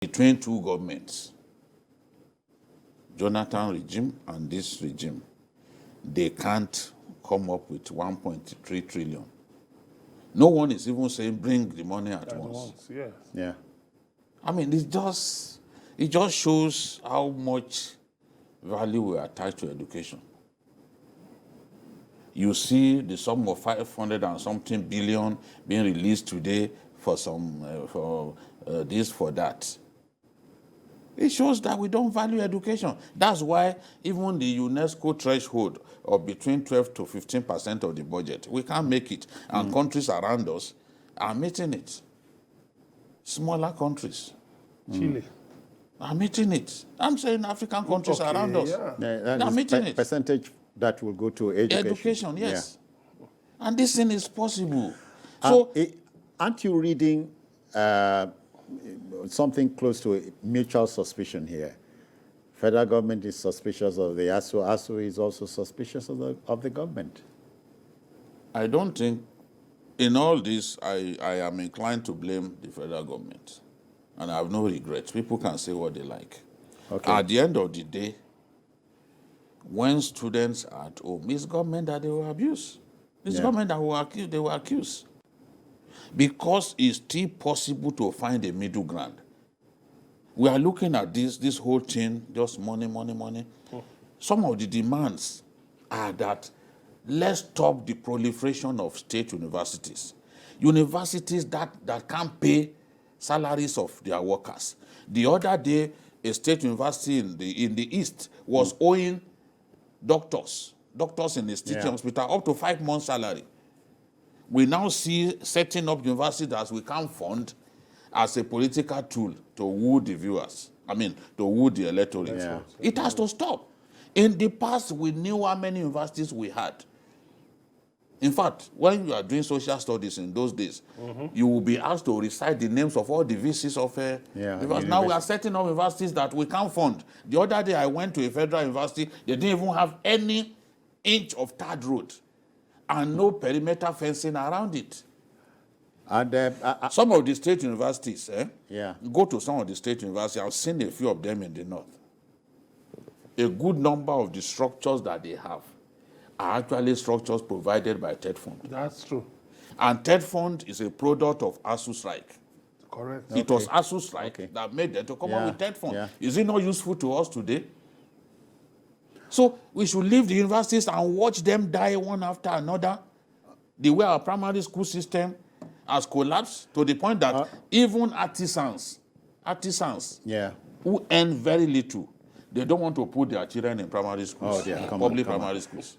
between two governments, Jonathan regime and this regime, they can't come up with 1.3 trillion. No one is even saying bring the money at once. Yes. Yeah. I mean, it just shows how much value we attach to education. You see the sum of 500 and something billion being released today for this, for that. It shows that we don't value education. That's why even the UNESCO threshold of between 12 to 15% of the budget, we can't make it. And countries around us are meeting it. Smaller countries. Chile. Are meeting it. I'm saying African countries around us. Yeah. They're meeting it. Percentage that will go to education. Education, yes. And this thing is possible. So, aren't you reading something close to a mutual suspicion here? Federal government is suspicious of the ASUU. ASUU is also suspicious of the government. I don't think, in all this, I am inclined to blame the federal government. And I have no regrets. People can say what they like. Okay. At the end of the day, when students are at home, it's government that they will abuse. It's government that they will accuse. Because it's still possible to find a middle ground. We are looking at this whole thing, just money, money, money. Some of the demands are that let's stop the proliferation of state universities. Universities that can't pay salaries of their workers. The other day, a state university in the East was owing doctors in the state hospital up to 5 months' salary. We now see setting up universities that we can't fund as a political tool to woo the viewers. To woo the electorate. Yeah. It has to stop. In the past, we knew how many universities we had. In fact, when you are doing social studies in those days, you will be asked to recite the names of all the VCs of because now we are setting up universities that we can't fund. The other day I went to a federal university, they didn't even have any inch of tarred road and no perimeter fencing around it. And some of the state universities, go to some of the state universities, I've seen a few of them in the north. A good number of the structures that they have are actually structures provided by TED Fund. That's true. And TED Fund is a product of ASUU strike. Correct. It was ASUU strike that made them to come up with TED Fund. Yeah. Is it not useful to us today? So we should leave the universities and watch them die one after another. The way our primary school system has collapsed to the point that even artisans who earn very little, they don't want to put their children in primary schools, public primary schools.